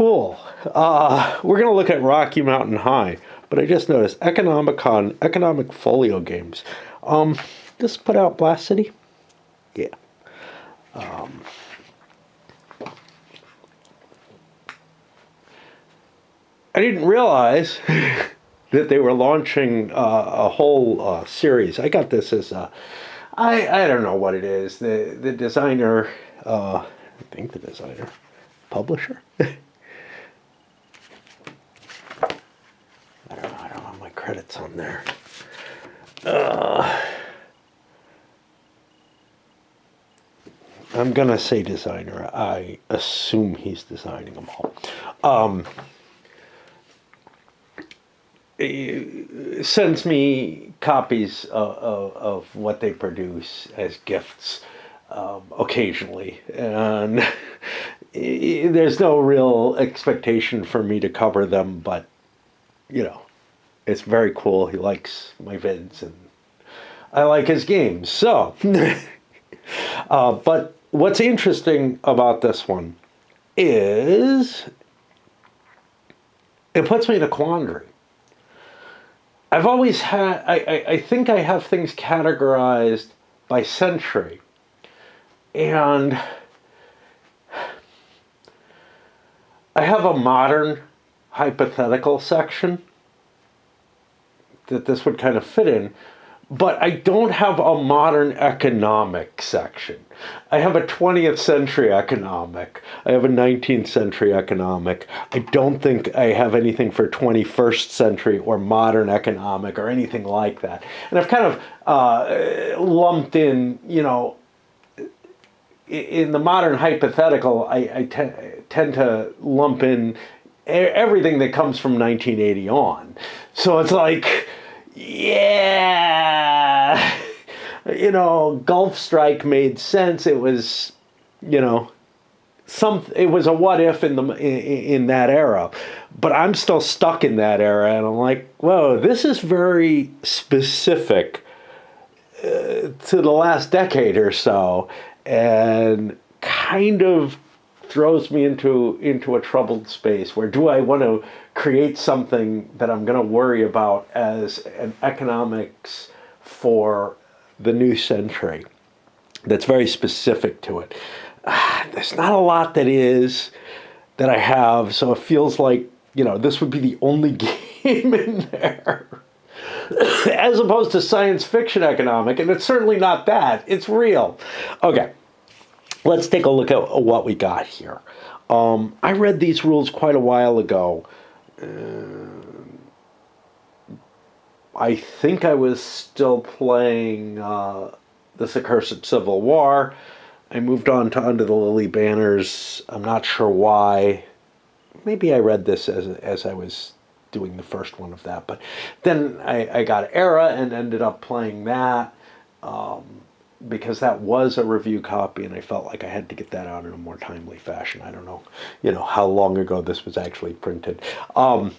cool. We're going to look at Rocky Mountain High, but I just noticed Economicon, Economic Folio Games. This put out Blast City? Yeah. I didn't realize that they were launching a whole series. I got this as I don't know what it is. The designer, I think the designer, publisher. I don't know. I don't have my credits on there. I'm gonna say designer. I assume he's designing them all. Sends me copies of what they produce as gifts occasionally, and there's no real expectation for me to cover them, but you know, it's very cool. He likes my vids, and I like his games. So, but what's interesting about this one is it puts me in a quandary. I've always had, I think I have things categorized by century. And I have a modern hypothetical section that this would kind of fit in, but I don't have a modern economic section. I have a 20th century economic. I have a 19th century economic. I don't think I have anything for 21st century or modern economic or anything like that. And I've kind of lumped in, you know, in the modern hypothetical, I tend to lump in everything that comes from 1980 on. So it's like, yeah, you know, Gulf Strike made sense. It was, you know, it was a what if in that era, but I'm still stuck in that era, and I'm like, whoa, this is very specific to the last decade or so, and kind of throws me into a troubled space where do I want to create something that I'm going to worry about as an economics for the new century that's very specific to it. There's not a lot that I have, so it feels like, you know, this would be the only game in there. As opposed to science fiction economic, and it's certainly not that. It's real. Okay, let's take a look at what we got here. I read these rules quite a while ago. I think I was still playing This Accursed Civil War. I moved on to Under the Lily Banners. I'm not sure why. Maybe I read this as I was doing the first one of that. But then I got Era and ended up playing that because that was a review copy, and I felt like I had to get that out in a more timely fashion. I don't know, you know, how long ago this was actually printed. But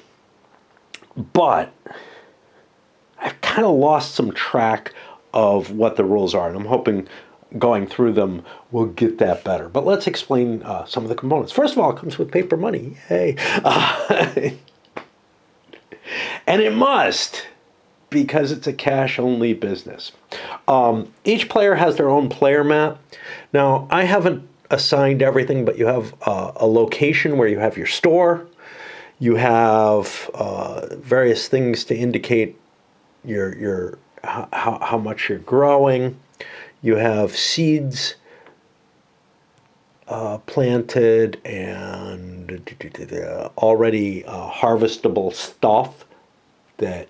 I've kind of lost some track of what the rules are, and I'm hoping going through them will get that better. But let's explain some of the components. First of all, it comes with paper money. Yay. And it must, because it's a cash-only business. Each player has their own player mat. Now, I haven't assigned everything, but you have a location where you have your store. You have various things to indicate how much you're growing. You have seeds planted and already harvestable stuff that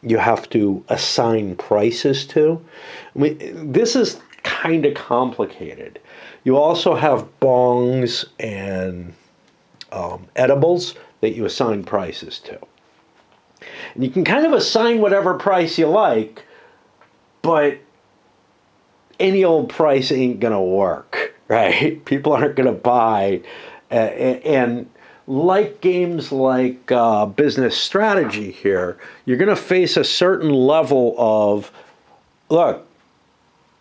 you have to assign prices to. I mean, this is kind of complicated. You also have bongs and edibles that you assign prices to. And you can kind of assign whatever price you like, but any old price ain't going to work, right? People aren't going to buy. And like games like Business Strategy here, you're going to face a certain level of, look,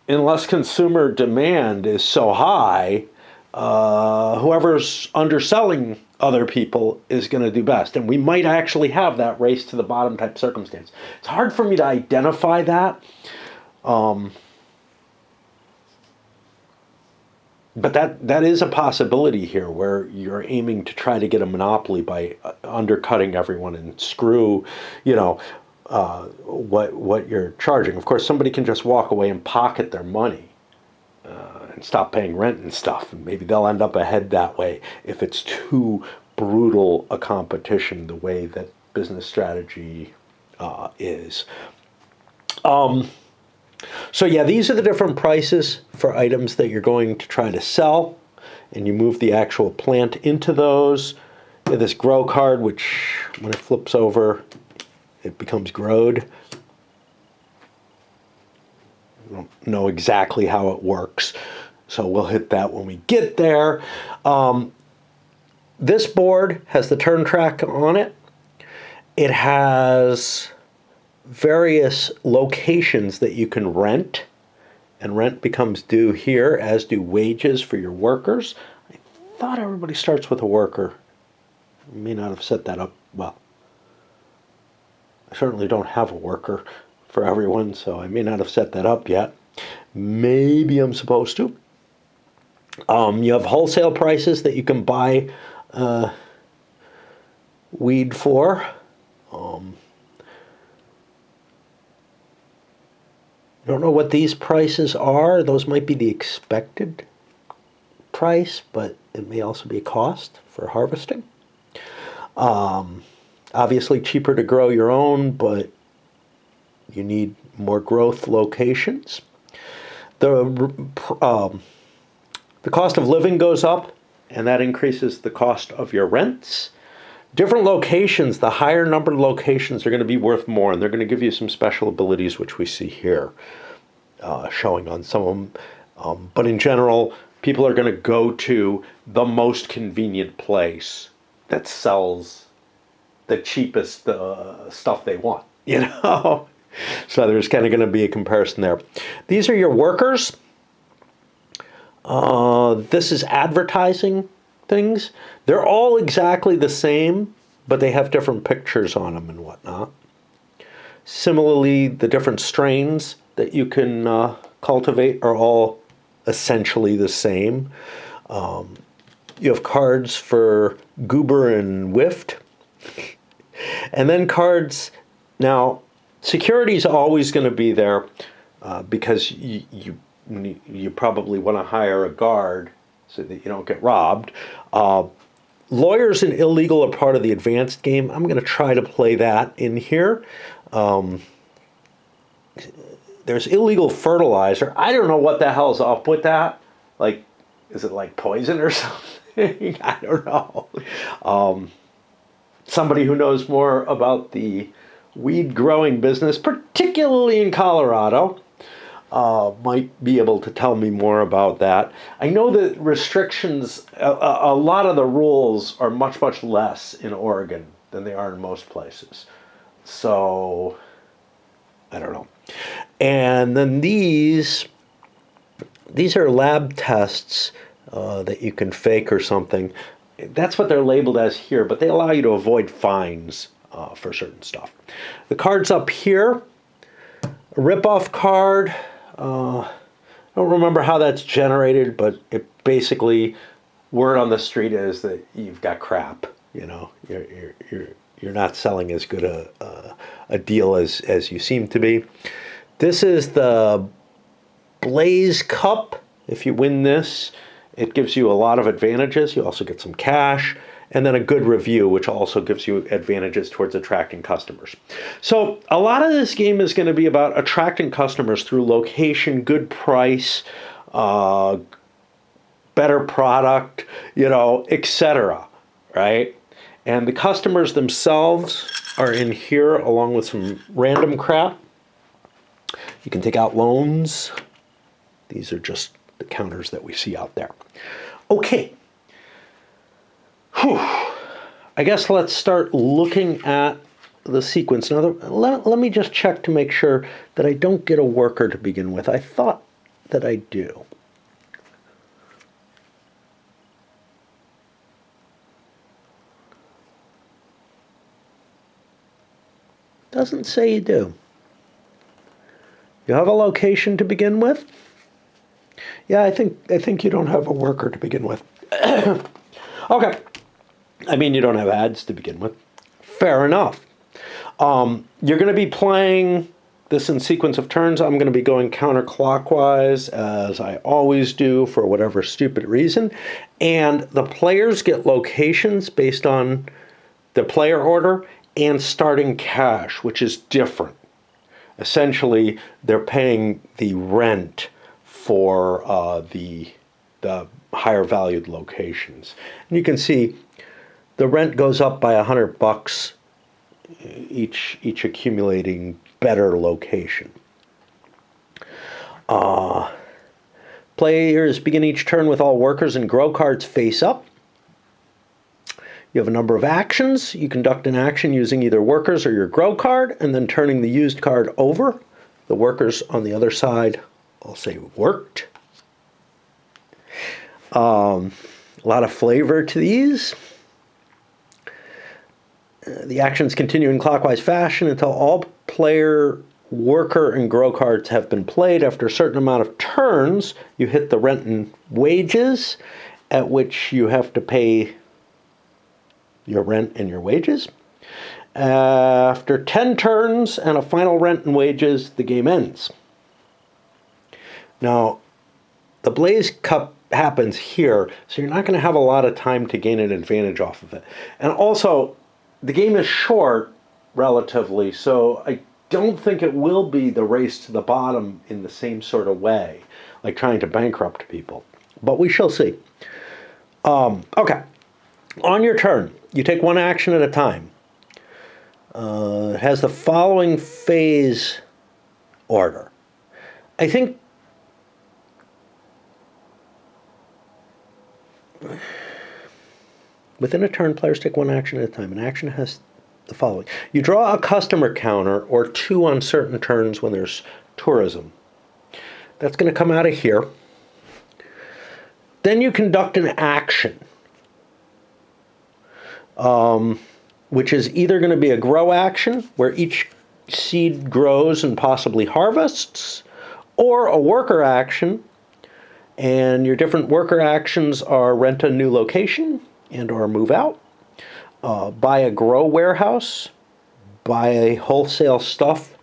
unless consumer demand is so high, whoever's underselling other people is going to do best. And we might actually have that race to the bottom type circumstance. It's hard for me to identify that. But that is a possibility here, where you're aiming to try to get a monopoly by undercutting everyone and screw, what you're charging. Of course, somebody can just walk away and pocket their money and stop paying rent and stuff, and maybe they'll end up ahead that way if it's too brutal a competition the way that business strategy is. So yeah, these are the different prices for items that you're going to try to sell, and you move the actual plant into those. You have this grow card, which when it flips over, it becomes growed. I don't know exactly how it works, so we'll hit that when we get there. This board has the turn track on it. It has various locations that you can rent, and rent becomes due here, as do wages for your workers. I thought everybody starts with a worker. I may not have set that up well. I certainly don't have a worker for everyone, so I may not have set that up yet. Maybe I'm supposed to. You have wholesale prices that you can buy weed for. I don't know what these prices are. Those might be the expected price, but it may also be a cost for harvesting. Obviously cheaper to grow your own, but you need more growth locations. The cost of living goes up, and that increases the cost of your rents. Different locations, the higher numbered locations are going to be worth more, and they're going to give you some special abilities, which we see here showing on some of them. But in general, people are going to go to the most convenient place that sells the cheapest stuff they want, So there's kind of going to be a comparison there. These are your workers. This is advertising things. They're all exactly the same, but they have different pictures on them and whatnot. Similarly, the different strains that you can cultivate are all essentially the same. You have cards for Goober and Whift. And then cards. Now, security is always going to be there because you probably want to hire a guard so that you don't get robbed. Lawyers and illegal are part of the advanced game. I'm going to try to play that in here. There's illegal fertilizer. I don't know what the hell's up with that. Like, is it like poison or something? I don't know. Somebody who knows more about the weed growing business, particularly in Colorado, might be able to tell me more about that. I know that restrictions, a lot of the rules are much, much less in Oregon than they are in most places. So, I don't know. And then these are lab tests that you can fake or something. That's what they're labeled as here, but they allow you to avoid fines for certain stuff. The card's up here. A rip-off card. I don't remember how that's generated, but it basically, word on the street is that you've got crap. You're not selling as good a deal as you seem to be. This is the Blaze Cup. If you win this, it gives you a lot of advantages. You also get some cash, and then a good review, which also gives you advantages towards attracting customers. So a lot of this game is going to be about attracting customers through location, good price, better product, etc. Right? And the customers themselves are in here along with some random crap. You can take out loans. These are just the counters that we see out there. Okay. Whew. I guess let's start looking at the sequence. Now, let me just check to make sure that I don't get a worker to begin with. I thought that I do. Doesn't say you do. You have a location to begin with? Yeah, I think you don't have a worker to begin with. Okay. I mean, you don't have ads to begin with. Fair enough. You're going to be playing this in sequence of turns. I'm going to be going counterclockwise, as I always do, for whatever stupid reason. And the players get locations based on the player order and starting cash, which is different. Essentially, they're paying the rent for the higher valued locations. And you can see the rent goes up by $100 each accumulating better location. Players begin each turn with all workers and grow cards face up. You have a number of actions. You conduct an action using either workers or your grow card, and then turning the used card over. The workers on the other side, I'll say, worked. A lot of flavor to these. The actions continue in clockwise fashion until all player, worker, and grow cards have been played. After a certain amount of turns, you hit the rent and wages, at which you have to pay your rent and your wages. After 10 turns and a final rent and wages, the game ends. Now, the Blaze Cup happens here, so you're not going to have a lot of time to gain an advantage off of it. And also, the game is short, relatively, so I don't think it will be the race to the bottom in the same sort of way, like trying to bankrupt people. But we shall see. Okay. On your turn, you take one action at a time. It has the following phase order. I think within a turn, players take one action at a time. An action has the following. You draw a customer counter or two on certain turns when there's tourism. That's going to come out of here. Then you conduct an action, which is either going to be a grow action, where each seed grows and possibly harvests, or a worker action, and your different worker actions are rent a new location and or move out, buy a grow warehouse, buy a wholesale stuff.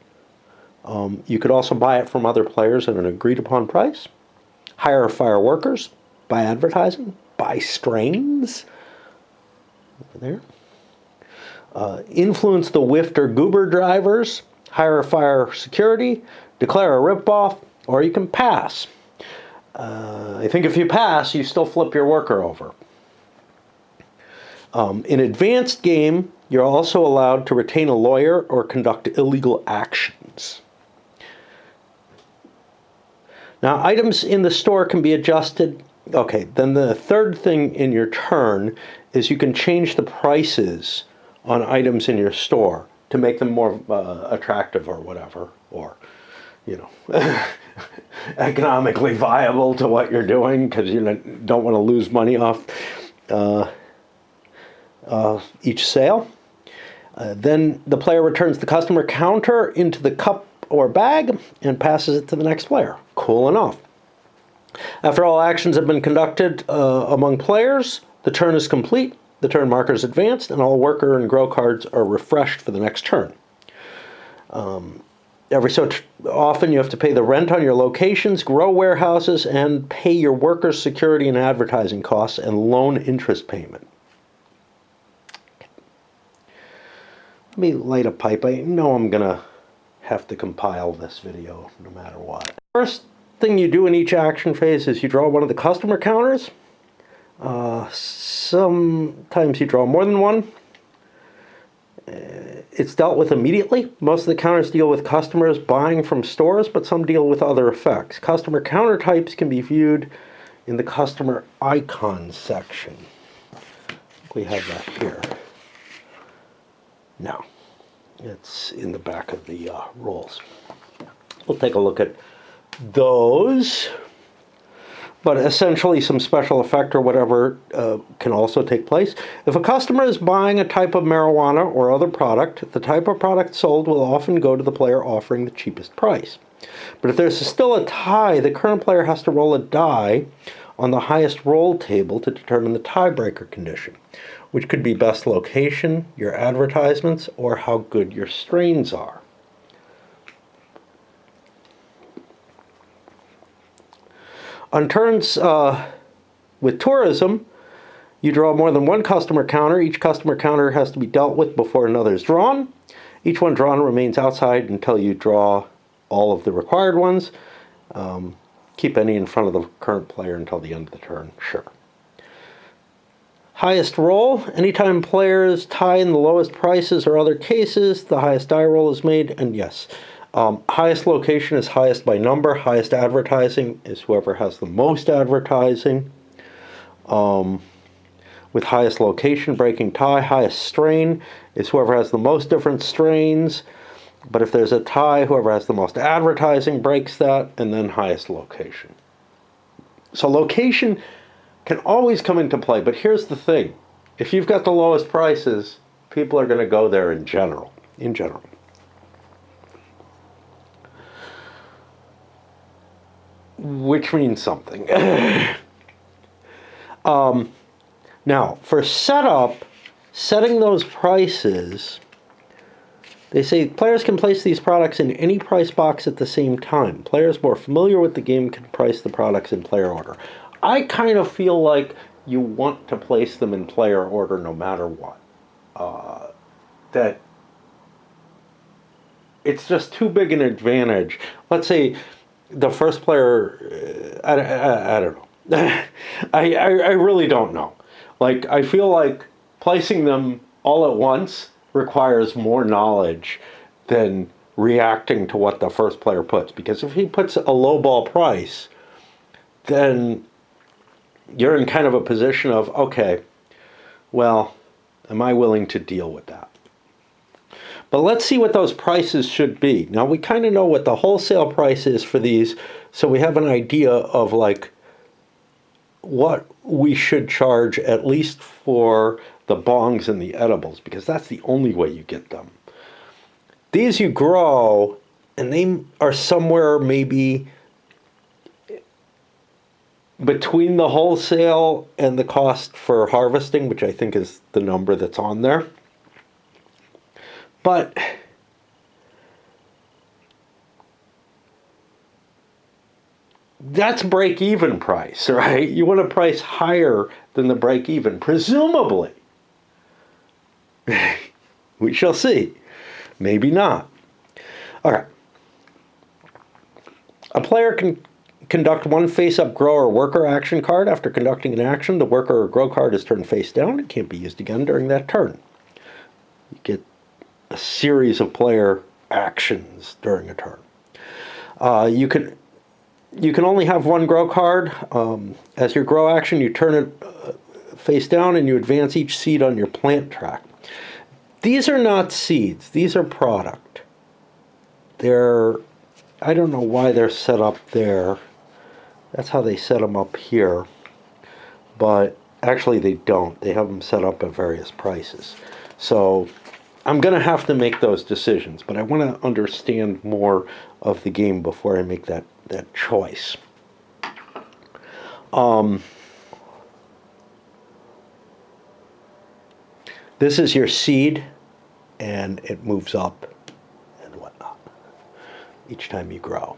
You could also buy it from other players at an agreed upon price, hire fire workers, buy advertising, buy strains, over there. Influence the whiffed or goober drivers, hire a fire security, declare a ripoff, or you can pass. I think if you pass, you still flip your worker over. In advanced game, you're also allowed to retain a lawyer or conduct illegal actions. Now, items in the store can be adjusted. Okay, then the third thing in your turn is you can change the prices on items in your store to make them more attractive or whatever, or, you know, economically viable to what you're doing, because you don't want to lose money off each sale. Then the player returns the customer counter into the cup or bag and passes it to the next player. Cool enough. After all actions have been conducted among players, the turn is complete, the turn marker is advanced, and all worker and grow cards are refreshed for the next turn. Every so often you have to pay the rent on your locations, grow warehouses, and pay your workers' security and advertising costs and loan interest payment. Let me light a pipe. I know I'm going to have to compile this video no matter what. First thing you do in each action phase is you draw one of the customer counters. Sometimes you draw more than one. It's dealt with immediately. Most of the counters deal with customers buying from stores, but some deal with other effects. Customer counter types can be viewed in the customer icons section. We have that here. No, it's in the back of the rules. We'll take a look at those. but essentially some special effect or whatever can also take place. If a customer is buying a type of marijuana or other product, the type of product sold will often go to the player offering the cheapest price. But if there's still a tie, the current player has to roll a die on the highest roll table to determine the tiebreaker condition, which could be best location, your advertisements, or how good your strains are. On turns with tourism, you draw more than one customer counter. Each customer counter has to be dealt with before another is drawn. Each one drawn remains outside until you draw all of the required ones. Keep any in front of the current player until the end of the turn, sure. Highest roll. Anytime players tie in the lowest prices or other cases, the highest die roll is made, and yes. Highest location is highest by number. Highest advertising is whoever has the most advertising. With highest location breaking tie, highest strain is whoever has the most different strains. But if there's a tie, whoever has the most advertising breaks that, and then highest location. So location can always come into play, but here's the thing. If you've got the lowest prices, people are going to go there in general. Which means something. Now, for setup, setting those prices, they say players can place these products in any price box at the same time. Players more familiar with the game can price the products in player order. I kind of feel like you want to place them in player order no matter what. That it's just too big an advantage. Let's say the first player, I don't know. I really don't know. Like, I feel like placing them all at once requires more knowledge than reacting to what the first player puts. Because if he puts a low ball price, then you're in kind of a position of, okay, well, am I willing to deal with that? But let's see what those prices should be. Now, we kind of know what the wholesale price is for these, so we have an idea of like what we should charge at least for the bongs and the edibles, because that's the only way you get them. These you grow, and they are somewhere maybe between the wholesale and the cost for harvesting, which I think is the number that's on there. But that's break-even price, right? You want to price higher than the break-even, presumably. We shall see. Maybe not. All right. A player can conduct one face-up grow or worker action card. After conducting an action, the worker or grow card is turned face down. It can't be used again during that turn. You get a series of player actions during a turn. You can only have one grow card. As your grow action, you turn it face down and you advance each seed on your plant track. These are not seeds. These are product. I don't know why they're set up there. That's how they set them up here. But actually they don't. They have them set up at various prices. So I'm going to have to make those decisions, but I want to understand more of the game before I make that choice. This is your seed, and it moves up and whatnot each time you grow.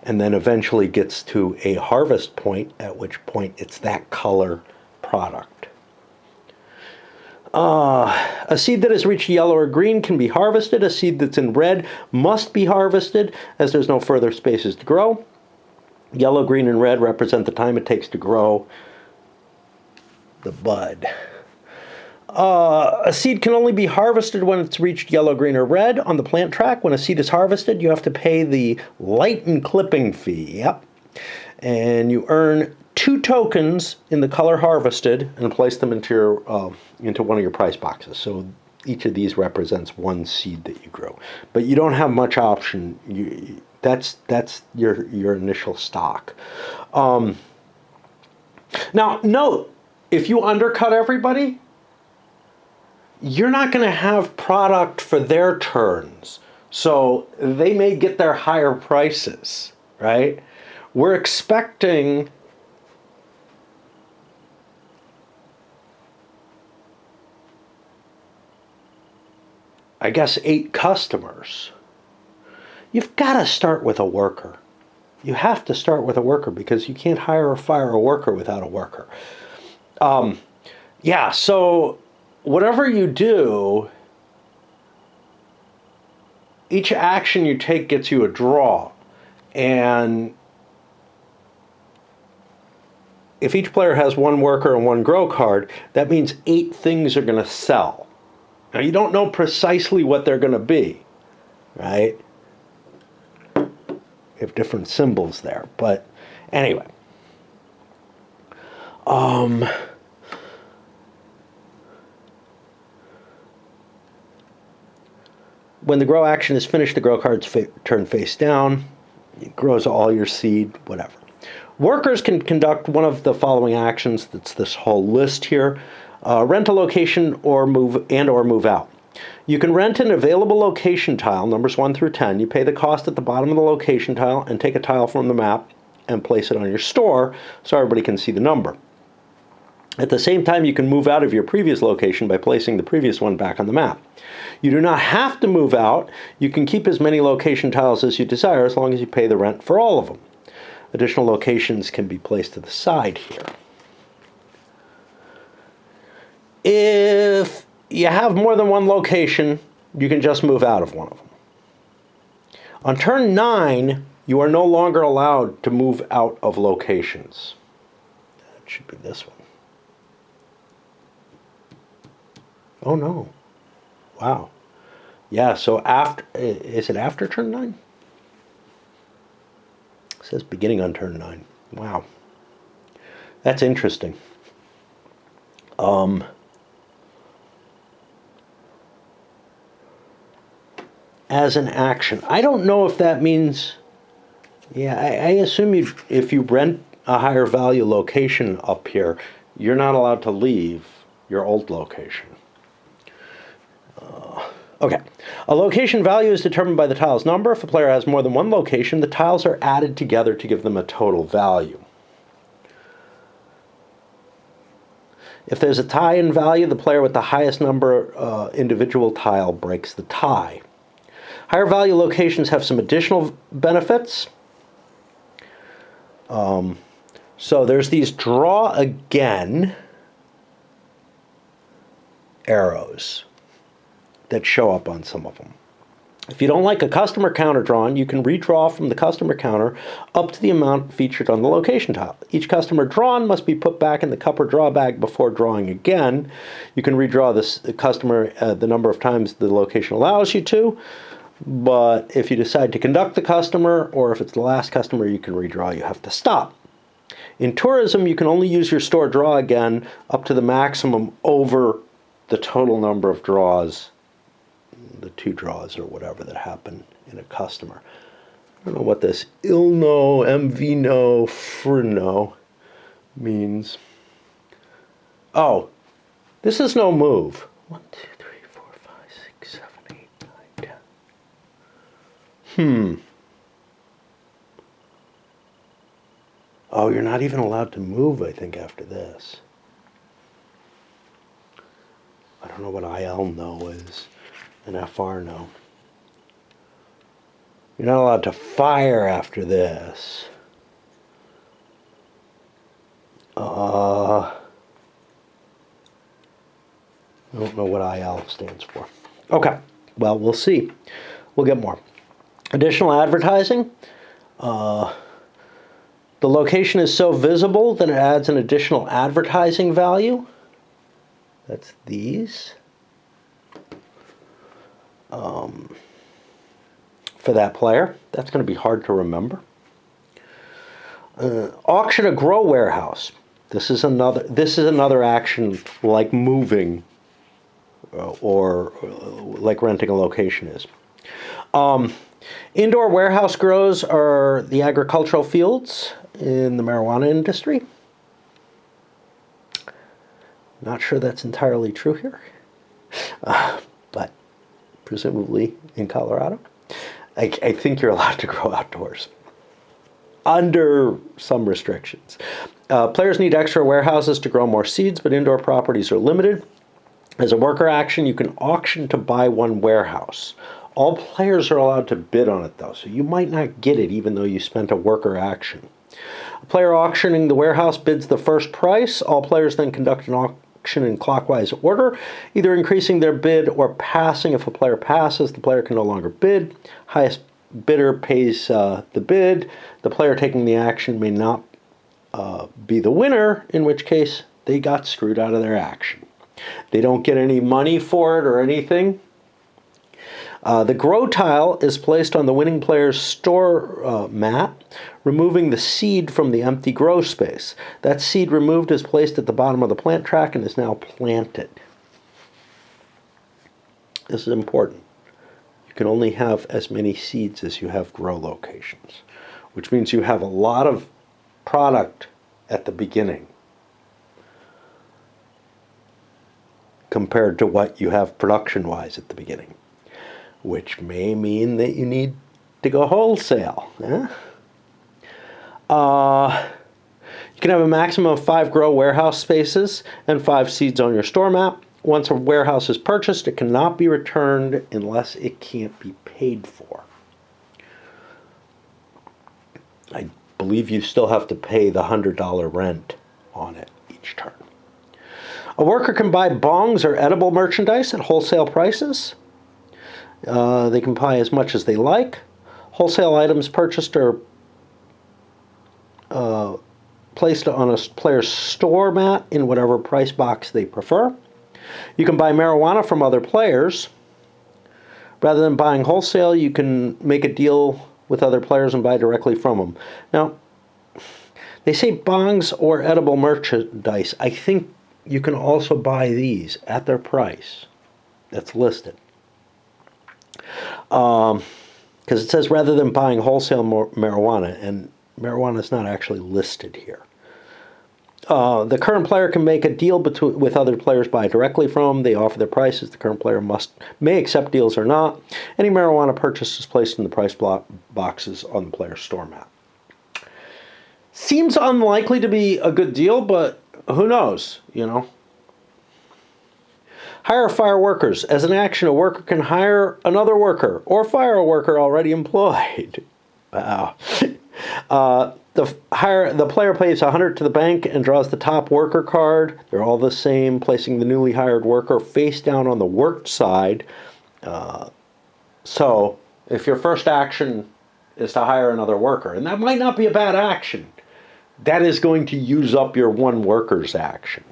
And then eventually gets to a harvest point, at which point it's that color product. A seed that has reached yellow or green can be harvested. A seed that's in red must be harvested, as there's no further spaces to grow. Yellow, green, and red represent the time it takes to grow the bud. A seed can only be harvested when it's reached yellow, green, or red. On the plant track, when a seed is harvested, you have to pay the light and clipping fee. Yep. And you earn 2 tokens in the color harvested and place them into one of your prize boxes. So each of these represents one seed that you grow. But you don't have much option. That's your initial stock. Now, note, if you undercut everybody, you're not going to have product for their turns. So they may get their higher prices, right? We're expecting I guess 8 customers. You've got to start with a worker. You have to start with a worker because you can't hire or fire a worker without a worker. Yeah, so whatever you do, each action you take gets you a draw. And if each player has 1 worker and 1 grow card, that means 8 things are going to sell. Now, you don't know precisely what they're going to be, right? We have different symbols there. But anyway. When the grow action is finished, the grow cards turn face down. It grows all your seed, whatever. Workers can conduct one of the following actions. That's this whole list here. Rent a location or move out. You can rent an available location tile, numbers 1 through 10. You pay the cost at the bottom of the location tile and take a tile from the map and place it on your store so everybody can see the number. At the same time, you can move out of your previous location by placing the previous one back on the map. You do not have to move out. You can keep as many location tiles as you desire as long as you pay the rent for all of them. Additional locations can be placed to the side here. If you have more than 1 location, you can just move out of one of them. On turn 9, you are no longer allowed to move out of locations. That should be this one. Oh no. Wow. Yeah, so after, is it after turn 9? It says beginning on turn 9. Wow. That's interesting. As an action. I don't know if that means, yeah, I assume if you rent a higher value location up here, you're not allowed to leave your old location. Okay. A location value is determined by the tile's number. If a player has more than 1 location, the tiles are added together to give them a total value. If there's a tie in value, the player with the highest number individual tile breaks the tie. Higher value locations have some additional benefits. So there's these draw again arrows that show up on some of them. If you don't like a customer counter drawn, you can redraw from the customer counter up to the amount featured on the location tile. Each customer drawn must be put back in the cup or draw bag before drawing again. You can redraw this customer the number of times the location allows you to, but if you decide to conduct the customer, or if it's the last customer you can redraw, you have to stop. In tourism, you can only use your store draw again up to the maximum over the total number of draws, the 2 draws or whatever that happen in a customer. I don't know what this ilno, mvno, frno means. Oh, this is no move. 1, 2, 3, 4, 5, 6, 7, 8, 9, 10. Oh, you're not even allowed to move, I think, after this. I don't know what IL no is. And FR no. You're not allowed to fire after this. I don't know what IL stands for. Okay, well, we'll see. We'll get more. Additional advertising. The location is so visible that it adds an additional advertising value. That's these. For that player. That's going to be hard to remember. Auction a grow warehouse. This is another action like moving or like renting a location is. Indoor warehouse grows are the agricultural fields in the marijuana industry. Not sure that's entirely true here, but presumably in Colorado, I think you're allowed to grow outdoors under some restrictions. Players need extra warehouses to grow more seeds, but indoor properties are limited. As a worker action, you can auction to buy one warehouse. All players are allowed to bid on it, though, so you might not get it even though you spent a worker action. A player auctioning the warehouse bids the first price. All players then conduct an auction in clockwise order, either increasing their bid or passing. If a player passes, the player can no longer bid. Highest bidder pays the bid. The player taking the action may not be the winner, in which case they got screwed out of their action. They don't get any money for it or anything. The grow tile is placed on the winning player's store mat, removing the seed from the empty grow space. That seed removed is placed at the bottom of the plant track and is now planted. This is important. You can only have as many seeds as you have grow locations, which means you have a lot of product at the beginning compared to what you have production-wise at the beginning, which may mean that you need to go wholesale. You can have a maximum of 5 grow warehouse spaces and 5 seeds on your store map. Once a warehouse is purchased, it cannot be returned unless it can't be paid for. I believe you still have to pay the $100 rent on it each turn. A worker can buy bongs or edible merchandise at wholesale prices. They can buy as much as they like. Wholesale items purchased are placed on a player's store mat in whatever price box they prefer. You can buy marijuana from other players. Rather than buying wholesale, you can make a deal with other players and buy directly from them. Now, they say bongs or edible merchandise. I think you can also buy these at their price that's listed. Because it says rather than buying wholesale marijuana, and marijuana is not actually listed here. The current player can make a deal with other players, buy directly from them. They offer their prices. The current player may accept deals or not. Any marijuana purchase is placed in the price boxes on the player's store mat. Seems unlikely to be a good deal, but who knows, you know. Hire or fire workers. As an action, a worker can hire another worker or fire a worker already employed. Wow. The player pays $100 to the bank and draws the top worker card. They're all the same, placing the newly hired worker face down on the worked side. So if your first action is to hire another worker, and that might not be a bad action, that is going to use up your one worker's action.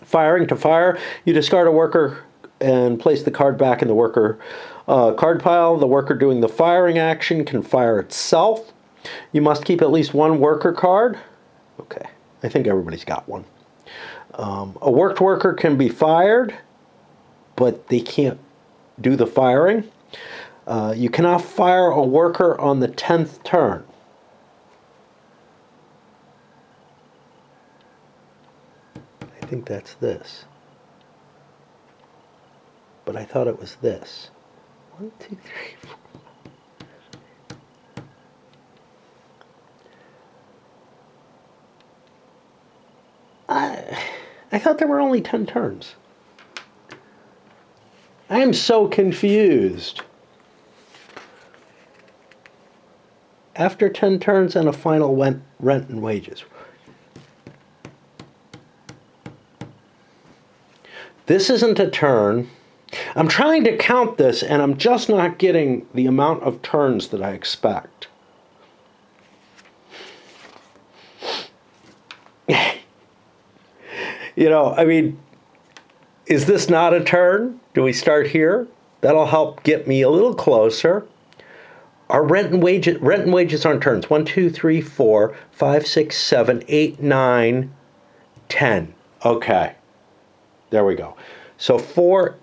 Firing to fire, you discard a worker and place the card back in the worker card pile. The worker doing the firing action can fire itself. You must keep at least one worker card. Okay, I think everybody's got one. A worked worker can be fired, but they can't do the firing. You cannot fire a worker on the 10th turn. I think that's this. But I thought it was this. 1, 2, 3, 4. I thought there were only 10 turns. I am so confused. After 10 turns and a final rent and wages. This isn't a turn. I'm trying to count this, and I'm just not getting the amount of turns that I expect. You know, I mean, is this not a turn? Do we start here? That'll help get me a little closer. Our rent and wages aren't turns. 1, 2, 3, 4, 5, 6, 7, 8, 9, 10. Okay. There we go. So 4,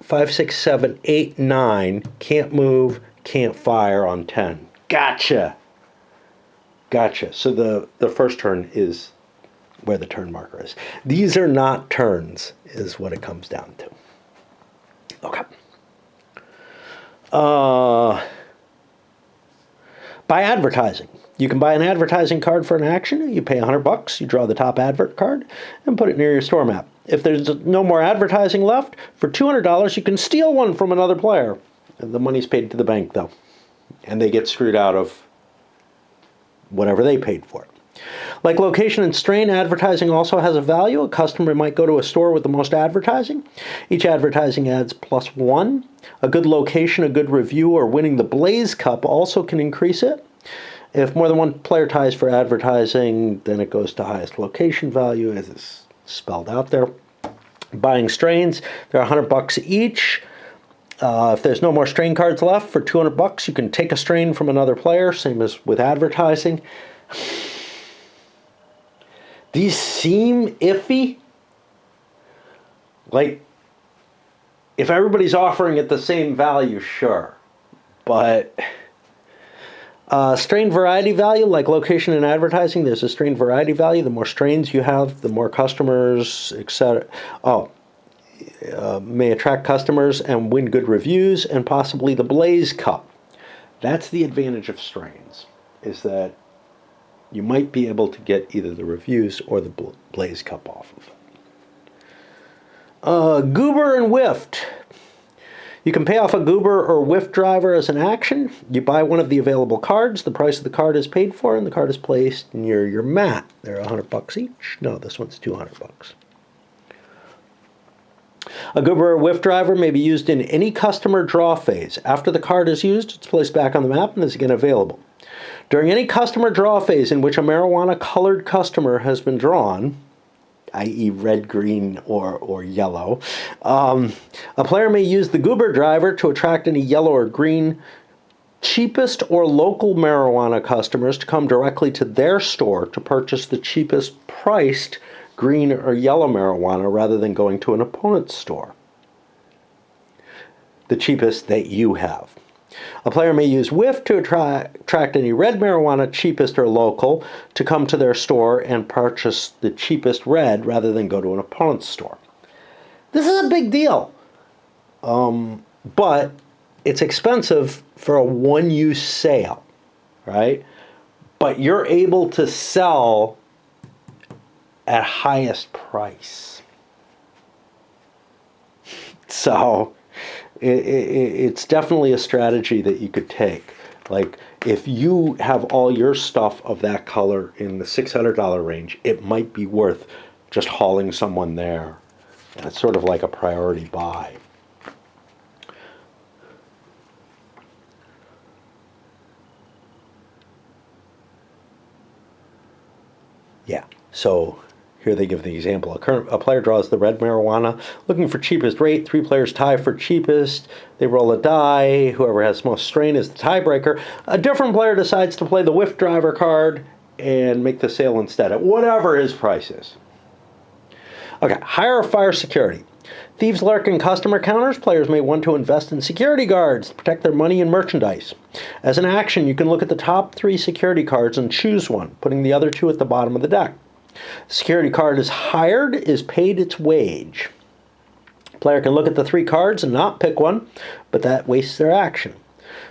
5, 6, 7, 8, 9 can't move, can't fire on 10. Gotcha. So the first turn is where the turn marker is. These are not turns, is what it comes down to. Okay. By advertising. You can buy an advertising card for an action. You pay $100, you draw the top advert card, and put it near your store map. If there's no more advertising left, for $200, you can steal one from another player. And the money's paid to the bank, though. And they get screwed out of whatever they paid for it. Like location and strain, advertising also has a value. A customer might go to a store with the most advertising. Each advertising adds +1. A good location, a good review, or winning the Blaze Cup also can increase it. If more than one player ties for advertising, then it goes to highest location value, as is spelled out there. Buying strains, they're $100 each. If there's no more strain cards left, for $200, you can take a strain from another player, same as with advertising. These seem iffy. Like, if everybody's offering at the same value, sure. But strain variety value, like location and advertising, there's a strain variety value. The more strains you have, the more customers, etc. May attract customers and win good reviews, and possibly the Blaze Cup. That's the advantage of strains, is that you might be able to get either the reviews or the Blaze Cup off of. Goober and Whiffed. You can pay off a Goober or Whiff driver as an action. You buy one of the available cards. The price of the card is paid for, and the card is placed near your mat. They're $100 each. No, this one's $200. A Goober or Whiff driver may be used in any customer draw phase. After the card is used, it's placed back on the map and is again available. During any customer draw phase in which a marijuana-colored customer has been drawn, i.e. red, green, or yellow, a player may use the Goober driver to attract any yellow or green cheapest or local marijuana customers to come directly to their store to purchase the cheapest priced green or yellow marijuana rather than going to an opponent's store. The cheapest that you have. A player may use Whiff to attract any red marijuana, cheapest or local, to come to their store and purchase the cheapest red rather than go to an opponent's store. This is a big deal, but it's expensive for a one-use sale, right? But you're able to sell at highest price. So it's definitely a strategy that you could take. Like, if you have all your stuff of that color in the $600 range, it might be worth just hauling someone there. And it's sort of like a priority buy. Yeah, so here they give the example. A player draws the red marijuana, looking for cheapest rate. 3 players tie for cheapest. They roll a die. Whoever has most strain is the tiebreaker. A different player decides to play the Whiff driver card and make the sale instead at whatever his price is. Okay, hire or fire security. Thieves lurk in customer counters. Players may want to invest in security guards to protect their money and merchandise. As an action, you can look at the top 3 security cards and choose one, putting the other 2 at the bottom of the deck. The security card is hired, is paid its wage. Player can look at the 3 cards and not pick one, but that wastes their action.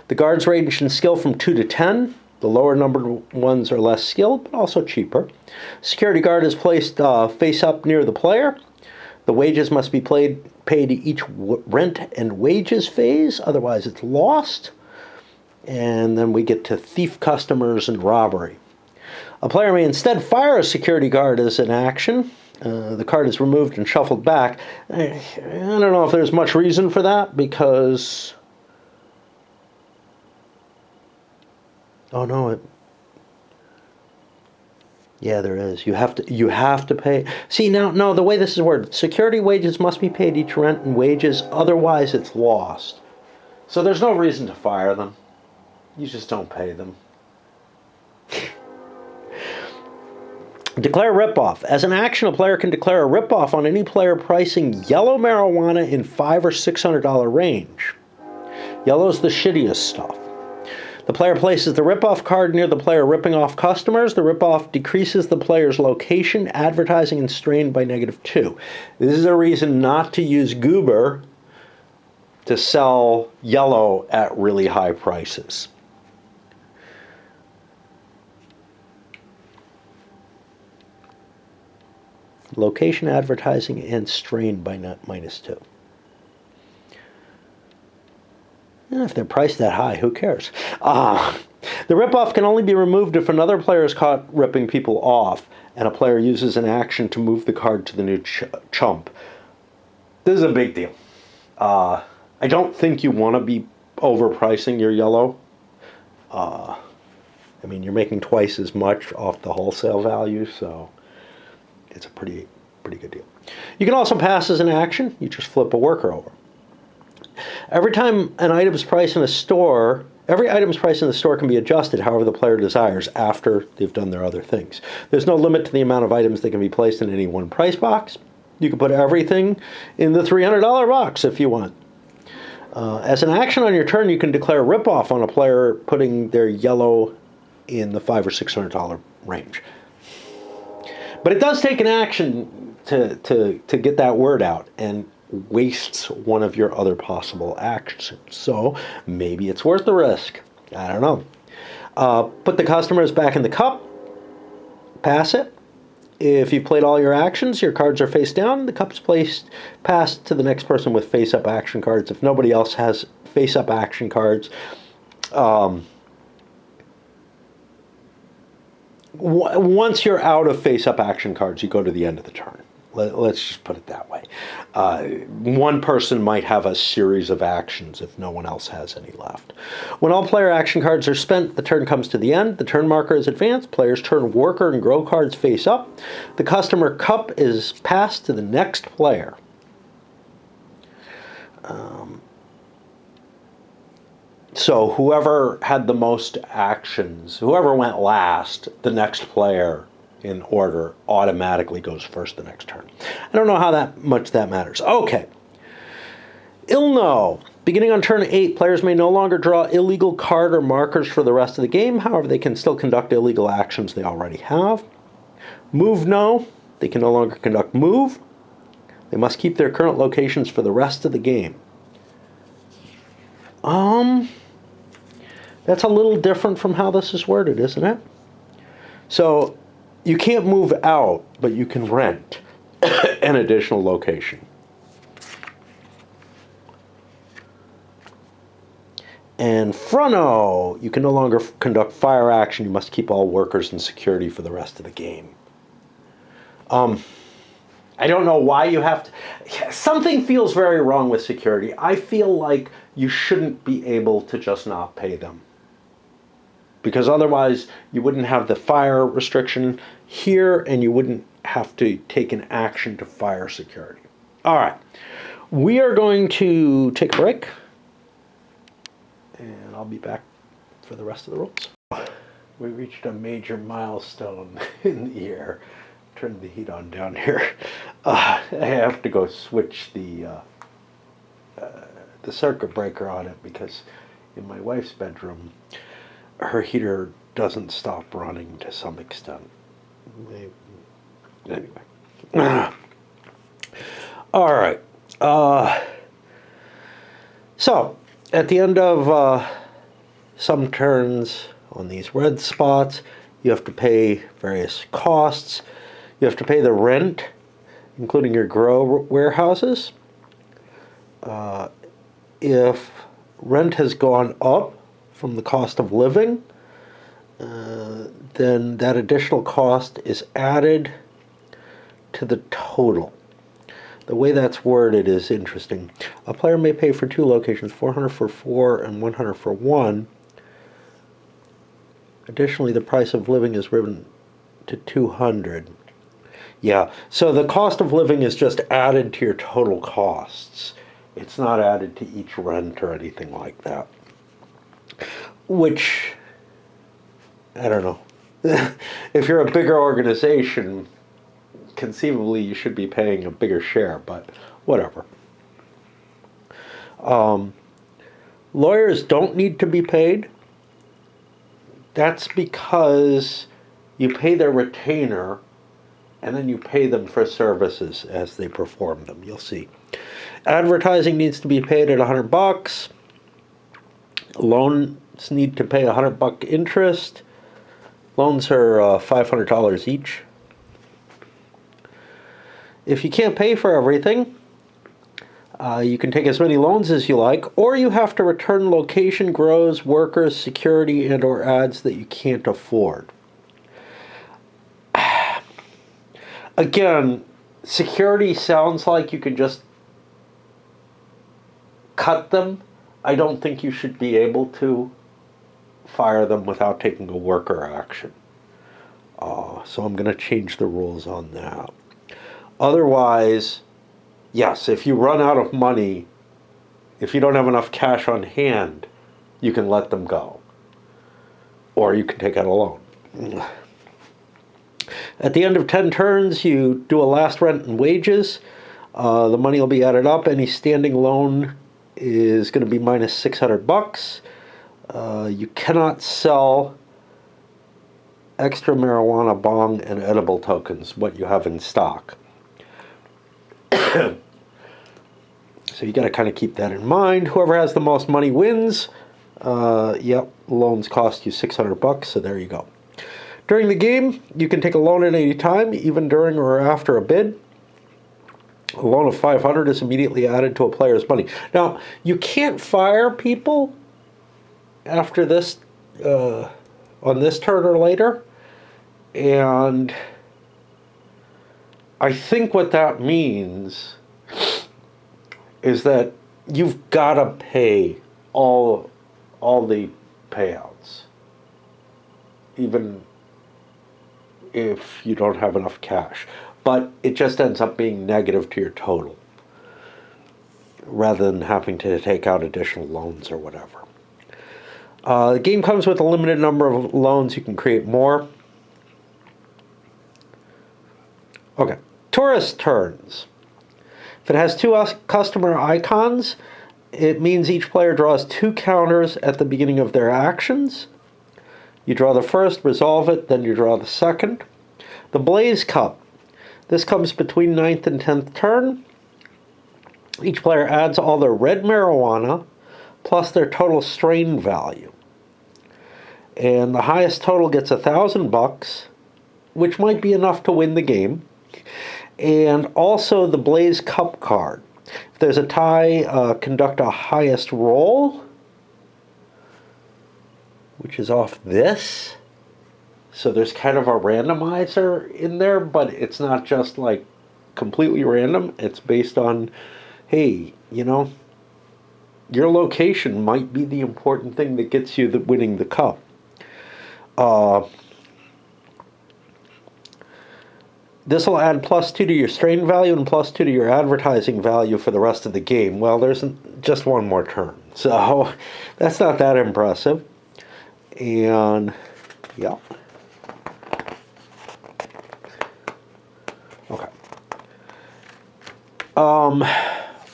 The guards range in skill from 2 to 10. The lower numbered ones are less skilled, but also cheaper. Security guard is placed face up near the player. The wages must be paid each rent and wages phase, otherwise it's lost. And then we get to thief customers and robbery. A player may instead fire a security guard as an action. The card is removed and shuffled back. I don't know if there's much reason for that, because... Oh no, yeah, there is. You have to pay. See, now, no, the way this is worded, security wages must be paid each rent and wages, otherwise it's lost. So there's no reason to fire them. You just don't pay them. Declare ripoff. As an action, a player can declare a ripoff on any player pricing yellow marijuana in $500 or $600 range. Yellow's the shittiest stuff. The player places the rip-off card near the player ripping off customers. The rip-off decreases the player's location, advertising, and strain by -2. This is a reason not to use Goober to sell yellow at really high prices. Location, advertising, and strain by -2. And if they're priced that high, who cares? The rip-off can only be removed if another player is caught ripping people off, and a player uses an action to move the card to the new chump. This is a big deal. I don't think you want to be overpricing your yellow. I mean, you're making twice as much off the wholesale value, so it's a pretty good deal. You can also pass as an action. You just flip a worker over. Every time an item's price in a store, every item's price in the store can be adjusted however the player desires after they've done their other things. There's no limit to the amount of items that can be placed in any one price box. You can put everything in the $300 box if you want. As an action on your turn, you can declare rip-off on a player putting their yellow in the $500 or $600 range. But it does take an action to get that word out, and wastes one of your other possible actions. So maybe it's worth the risk. I don't know. Put the customers back in the cup. Pass it. If you've played all your actions, your cards are face down. The cup's passed to the next person with face-up action cards. If nobody else has face-up action cards, once you're out of face-up action cards, you go to the end of the turn. Let's just put it that way. One person might have a series of actions if no one else has any left. When all player action cards are spent, the turn comes to the end. The turn marker is advanced. Players turn worker and grow cards face up. The customer cup is passed to the next player. So whoever had the most actions, whoever went last, the next player in order automatically goes first the next turn. I don't know how much that matters. Okay. Illno. Beginning on turn 8, players may no longer draw illegal card or markers for the rest of the game. However, they can still conduct illegal actions they already have. Move no. They can no longer conduct move. They must keep their current locations for the rest of the game. That's a little different from how this is worded, isn't it? So you can't move out, but you can rent an additional location. And fronto, you can no longer conduct fire action. You must keep all workers in security for the rest of the game. I don't know why you have to. Something feels very wrong with security. I feel like you shouldn't be able to just not pay them, because otherwise you wouldn't have the fire restriction here, and you wouldn't have to take an action to fire security. All right, we are going to take a break, and I'll be back for the rest of the rules. We reached a major milestone in the year. Turn the heat on down here. I have to go switch the circuit breaker on it, because in my wife's bedroom, her heater doesn't stop running to some extent. Anyway. All right. So, at the end of some turns on these red spots, you have to pay various costs. You have to pay the rent, including your grow warehouses. If rent has gone up from the cost of living, then that additional cost is added to the total. The way that's worded is interesting. A player may pay for 2 locations, 400 for 4 and 100 for 1. Additionally, the price of living is driven to 200. Yeah, so the cost of living is just added to your total costs. It's not added to each rent or anything like that. Which, I don't know. If you're a bigger organization, conceivably you should be paying a bigger share, but whatever. Lawyers don't need to be paid. That's because you pay their retainer and then you pay them for services as they perform them. You'll see. Advertising needs to be paid at $100. Loans need to pay $100 interest. Loans are $500 each. If you can't pay for everything, you can take as many loans as you like, or you have to return location, grows, workers, security, and or ads that you can't afford. Again, security sounds like you can just cut them. I don't think you should be able to fire them without taking a worker action. So I'm going to change the rules on that. Otherwise, yes, if you run out of money, if you don't have enough cash on hand, you can let them go. Or you can take out a loan. At the end of 10 turns, you do a last rent and wages. The money will be added up. Any standing loan is going to be minus $600. You cannot sell extra marijuana, bong, and edible tokens, what you have in stock. So you got to kind of keep that in mind. Whoever has the most money wins. Yep, loans cost you $600, so there you go. During the game, you can take a loan at any time, even during or after a bid. A loan of $500 is immediately added to a player's money. Now, you can't fire people after this, on this turn or later. And I think what that means is that you've got to pay all the payouts, even if you don't have enough cash. But it just ends up being negative to your total, rather than having to take out additional loans or whatever. The game comes with a limited number of loans. You can create more. Okay, tourist turns. If it has two customer icons, it means each player draws 2 counters at the beginning of their actions. You draw the first, resolve it, then you draw the second. The Blaze Cup. This comes between 9th and 10th turn. Each player adds all their red marijuana plus their total strain value. And the highest total gets $1,000, which might be enough to win the game. And also the Blaze Cup card. If there's a tie, conduct a highest roll, which is off this. So there's kind of a randomizer in there, but it's not just like completely random. It's based on, hey, you know, your location might be the important thing that gets you winning the cup. This will add +2 to your strain value and +2 to your advertising value for the rest of the game. Well, there's just one more turn, so that's not that impressive. And yeah. Okay.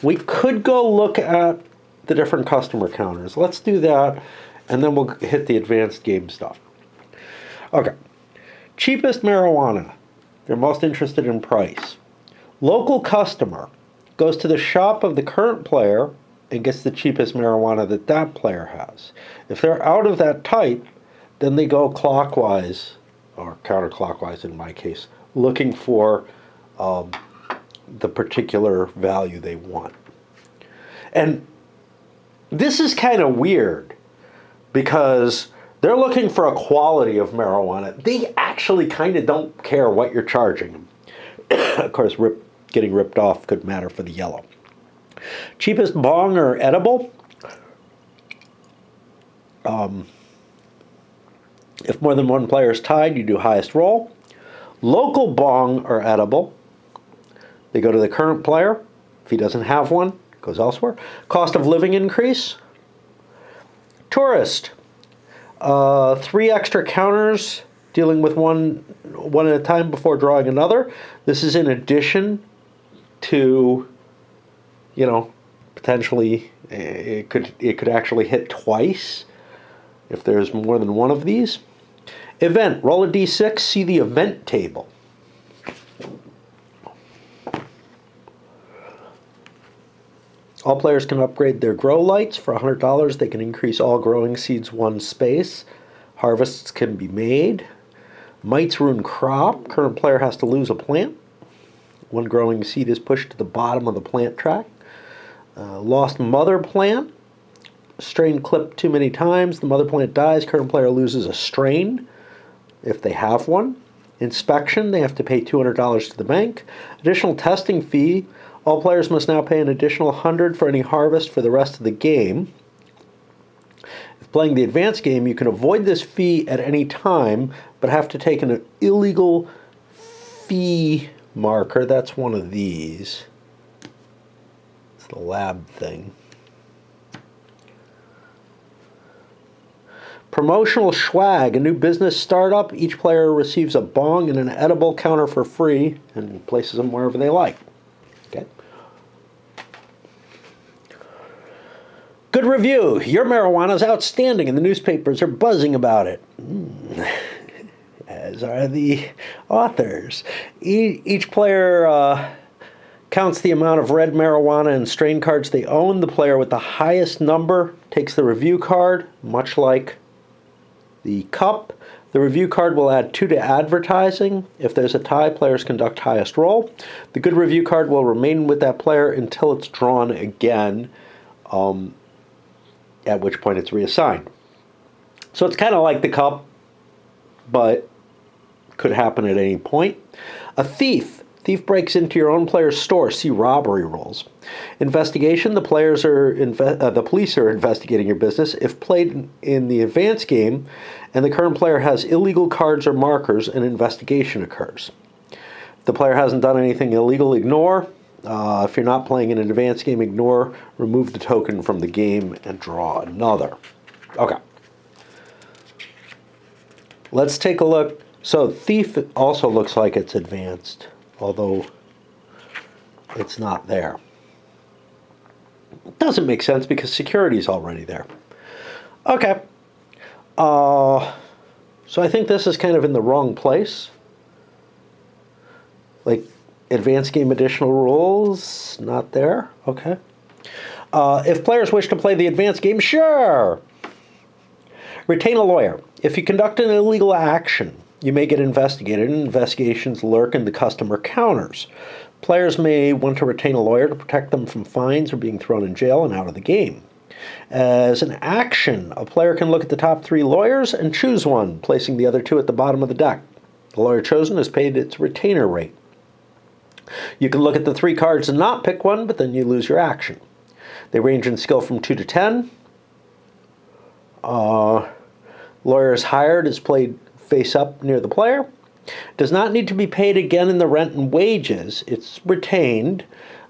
We could go look at the different customer counters. Let's do that, and then we'll hit the advanced game stuff. Okay. Cheapest marijuana. They're most interested in price. Local customer goes to the shop of the current player and gets the cheapest marijuana that that player has. If they're out of that type, then they go clockwise, or counterclockwise in my case, looking for the particular value they want. And this is kind of weird because they're looking for a quality of marijuana. They actually kind of don't care what you're charging them. Of course, getting ripped off could matter for the yellow. Cheapest bong or edible. If more than one player is tied, you do highest roll. Local bong or edible. They go to the current player. If he doesn't have one, it goes elsewhere. Cost of living increase. Tourist. 3 extra counters, dealing with one at a time before drawing another. This is in addition to, you know, potentially it could actually hit twice if there's more than one of these. Event, roll a d6, see the event table. All players can upgrade their grow lights. For $100, they can increase all growing seeds one space. Harvests can be made. Mites ruin crop. Current player has to lose a plant. One growing seed is pushed to the bottom of the plant track. Lost mother plant. Strain clipped too many times. The mother plant dies. Current player loses a strain if they have one. Inspection, they have to pay $200 to the bank. Additional testing fee. All players must now pay an additional $100 for any harvest for the rest of the game. If playing the advanced game, you can avoid this fee at any time, but have to take an illegal fee marker. That's one of these. It's the lab thing. Promotional swag, a new business startup. Each player receives a bong and an edible counter for free and places them wherever they like. Okay. Good review. Your marijuana is outstanding and the newspapers are buzzing about it. As are the authors. Each player counts the amount of red marijuana and strain cards they own. The player with the highest number takes the review card, much like the cup. The review card will add 2 to advertising. If there's a tie, players conduct highest roll. The good review card will remain with that player until it's drawn again, at which point it's reassigned. So it's kind of like the cup, but could happen at any point. A thief. Thief breaks into your own player's store. See robbery rolls. Investigation. The police are investigating your business. If played in the advanced game, and the current player has illegal cards or markers, an investigation occurs. If the player hasn't done anything illegal, ignore. If you're not playing in an advanced game, ignore. Remove the token from the game and draw another. Okay. Let's take a look. So thief also looks like it's advanced, although it's not there. It doesn't make sense because security is already there. Okay. So I think this is kind of in the wrong place. Like, advanced game additional rules, not there. Okay. If players wish to play the advanced game, sure. Retain a lawyer. If you conduct an illegal action, you may get investigated, and investigations lurk in the customer counters. Players may want to retain a lawyer to protect them from fines or being thrown in jail and out of the game. As an action, a player can look at the top 3 lawyers and choose one, placing the other 2 at the bottom of the deck. The lawyer chosen is paid its retainer rate. You can look at the 3 cards and not pick one, but then you lose your action. They range in skill from 2 to 10. Lawyer is hired is played face up near the player. Does not need to be paid again in the rent and wages. It's retained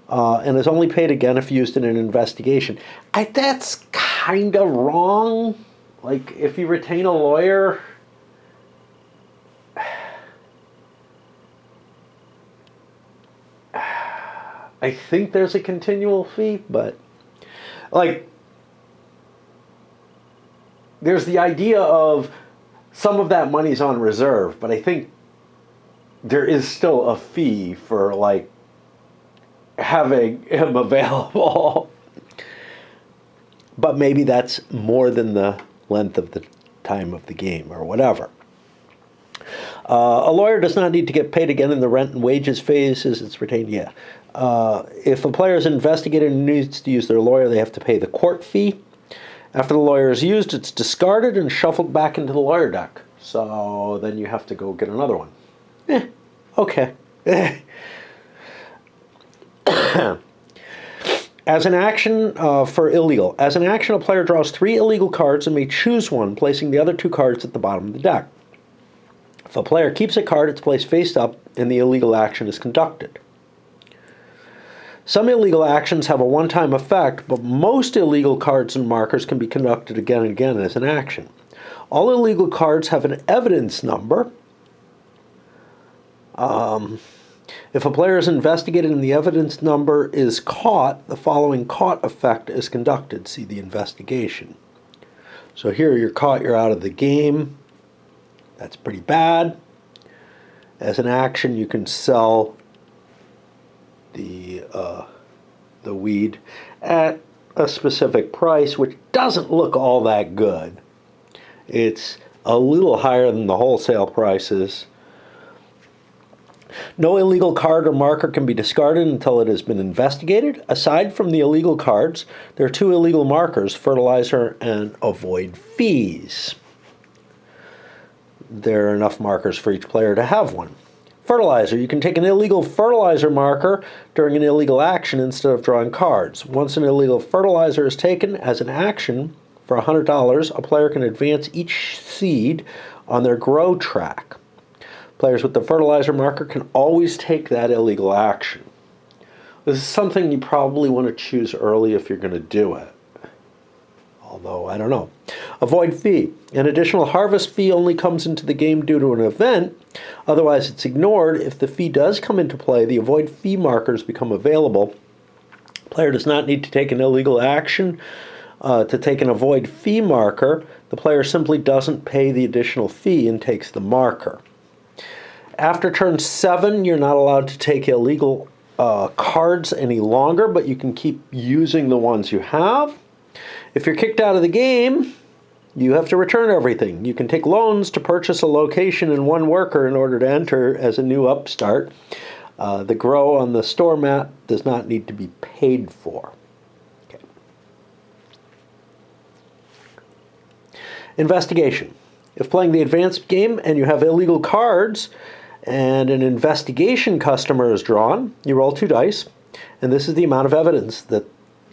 and is only paid again if used in an investigation. That's kind of wrong. Like, if you retain a lawyer, I think there's a continual fee, but like, there's the idea of some of that money's on reserve, but I think there is still a fee for, like, having him available. But maybe that's more than the length of the time of the game or whatever. A lawyer does not need to get paid again in the rent and wages phases. It's retained, yeah. If a player is investigated and needs to use their lawyer, they have to pay the court fee. After the lawyer is used, it's discarded and shuffled back into the lawyer deck. So then you have to go get another one. Okay. As an action for illegal. As an action, a player draws 3 illegal cards and may choose one, placing the other 2 cards at the bottom of the deck. If a player keeps a card, it's placed face up and the illegal action is conducted. Some illegal actions have a one-time effect, but most illegal cards and markers can be conducted again and again as an action. All illegal cards have an evidence number. If a player is investigated and the evidence number is caught, the following caught effect is conducted. See the investigation. So here you're caught, you're out of the game. That's pretty bad. As an action, you can sell the weed at a specific price, which doesn't look all that good. It's a little higher than the wholesale prices. No illegal card or marker can be discarded until it has been investigated. Aside from the illegal cards, there are two illegal markers, fertilizer and avoid fees. There are enough markers for each player to have one. Fertilizer. You can take an illegal fertilizer marker during an illegal action instead of drawing cards. Once an illegal fertilizer is taken as an action, for $100, a player can advance each seed on their grow track. Players with the fertilizer marker can always take that illegal action. This is something you probably want to choose early if you're going to do it. Although, I don't know. Avoid fee. An additional harvest fee only comes into the game due to an event. Otherwise, it's ignored. If the fee does come into play, the avoid fee markers become available. Player does not need to take an illegal action to take an avoid fee marker. The player simply doesn't pay the additional fee and takes the marker. After turn 7, you're not allowed to take illegal cards any longer, but you can keep using the ones you have. If you're kicked out of the game, you have to return everything. You can take loans to purchase a location and one worker in order to enter as a new upstart. The grow on the store map does not need to be paid for. Okay. Investigation. If playing the advanced game and you have illegal cards and an investigation customer is drawn, you roll 2 dice, and this is the amount of evidence that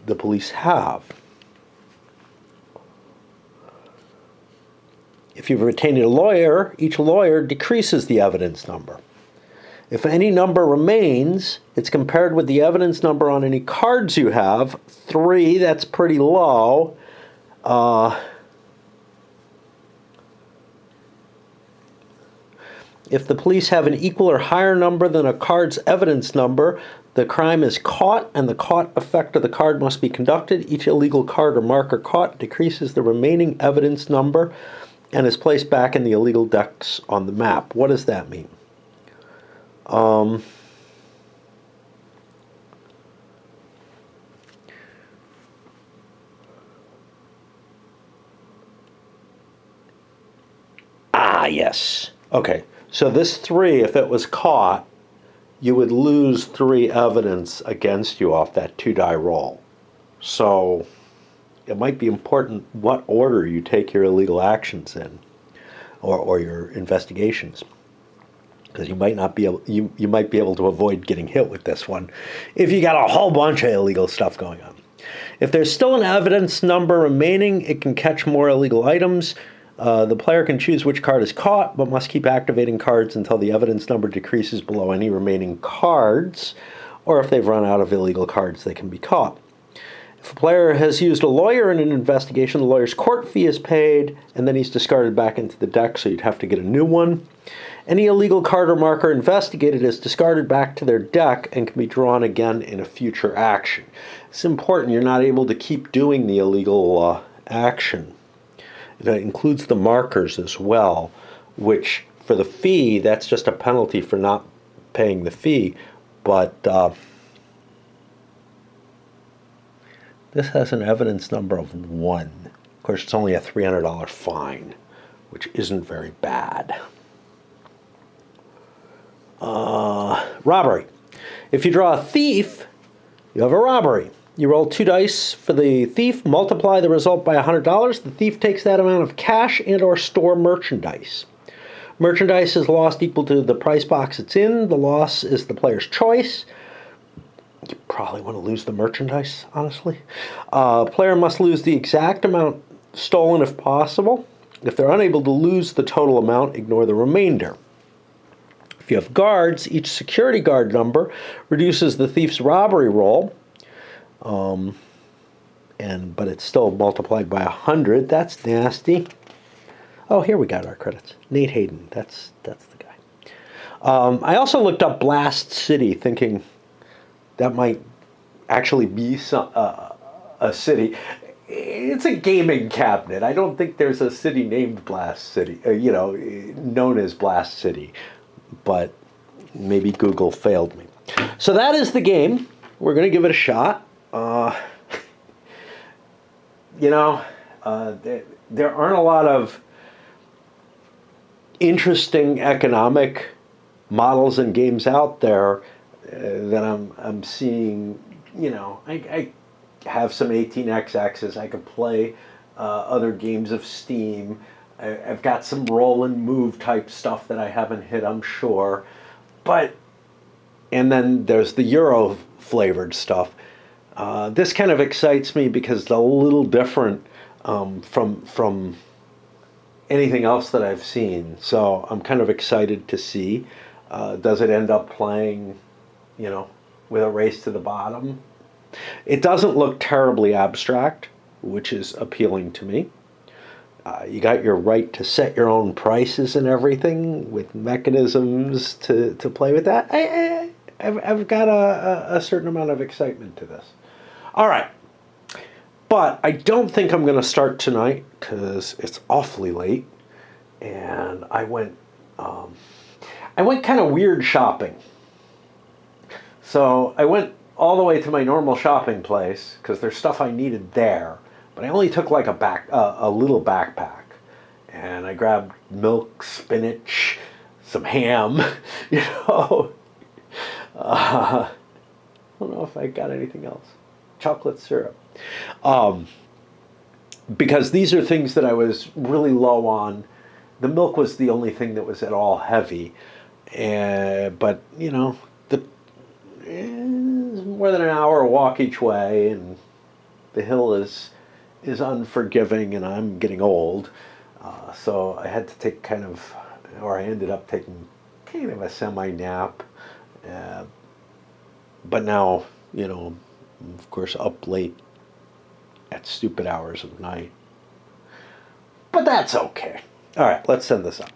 the police have. If you've retained a lawyer, each lawyer decreases the evidence number. If any number remains, it's compared with the evidence number on any cards you have. 3, that's pretty low. If the police have an equal or higher number than a card's evidence number, the crime is caught and the caught effect of the card must be conducted. Each illegal card or marker caught decreases the remaining evidence number and is placed back in the illegal decks on the map. What does that mean? Yes. Okay. So this 3, if it was caught, you would lose 3 evidence against you off that 2-die roll. So it might be important what order you take your illegal actions in, or your investigations, because you might not be able you might be able to avoid getting hit with this one if you got a whole bunch of illegal stuff going on. If there's still an evidence number remaining, it can catch more illegal items. The player can choose which card is caught, but must keep activating cards until the evidence number decreases below any remaining cards, or if they've run out of illegal cards, they can be caught. If a player has used a lawyer in an investigation, the lawyer's court fee is paid, and then he's discarded back into the deck, so you'd have to get a new one. Any illegal card or marker investigated is discarded back to their deck and can be drawn again in a future action. It's important you're not able to keep doing the illegal action. It includes the markers as well, which for the fee, that's just a penalty for not paying the fee. But this has an evidence number of 1. Of course, it's only a $300 fine, which isn't very bad. Robbery. If you draw a thief, you have a robbery. You roll 2 dice for the thief, multiply the result by $100. The thief takes that amount of cash and or store merchandise. Merchandise is lost equal to the price box it's in. The loss is the player's choice. You probably want to lose the merchandise, honestly. Player must lose the exact amount stolen if possible. If they're unable to lose the total amount, ignore the remainder. If you have guards, each security guard number reduces the thief's robbery roll. But it's still multiplied by 100. That's nasty. Oh, here we got our credits. Nate Hayden. That's the guy. I also looked up Blast City, thinking that might actually be a city. it's a gaming cabinet. I don't think there's a city named Blast City, known as Blast City, but maybe Google failed me. So that is the game. We're going to give it a shot. You know, there aren't a lot of interesting economic models and games out there that I'm seeing. I have some 18xx's. I could play other games of Steam. I've got some roll and move type stuff that I haven't hit, I'm sure. And then there's the Euro flavored stuff. This kind of excites me because it's a little different from anything else that I've seen. So I'm kind of excited to see. Does it end up playing, with a race to the bottom? It doesn't look terribly abstract, which is appealing to me. You got your right to set your own prices and everything with mechanisms to play with that. I've got a certain amount of excitement to this. All right. But I don't think I'm going to start tonight because it's awfully late. And I went kind of weird shopping. So I went all the way to my normal shopping place because there's stuff I needed there. But I only took like a little backpack. And I grabbed milk, spinach, some ham, I don't know if I got anything else. Chocolate syrup. Because these are things that I was really low on. The milk was the only thing that was at all heavy. But, it's more than an hour walk each way, and the hill is unforgiving, and I'm getting old. So I had to take I ended up taking kind of a semi-nap. But now, of course, up late at stupid hours of night. But that's okay. All right, let's send this up.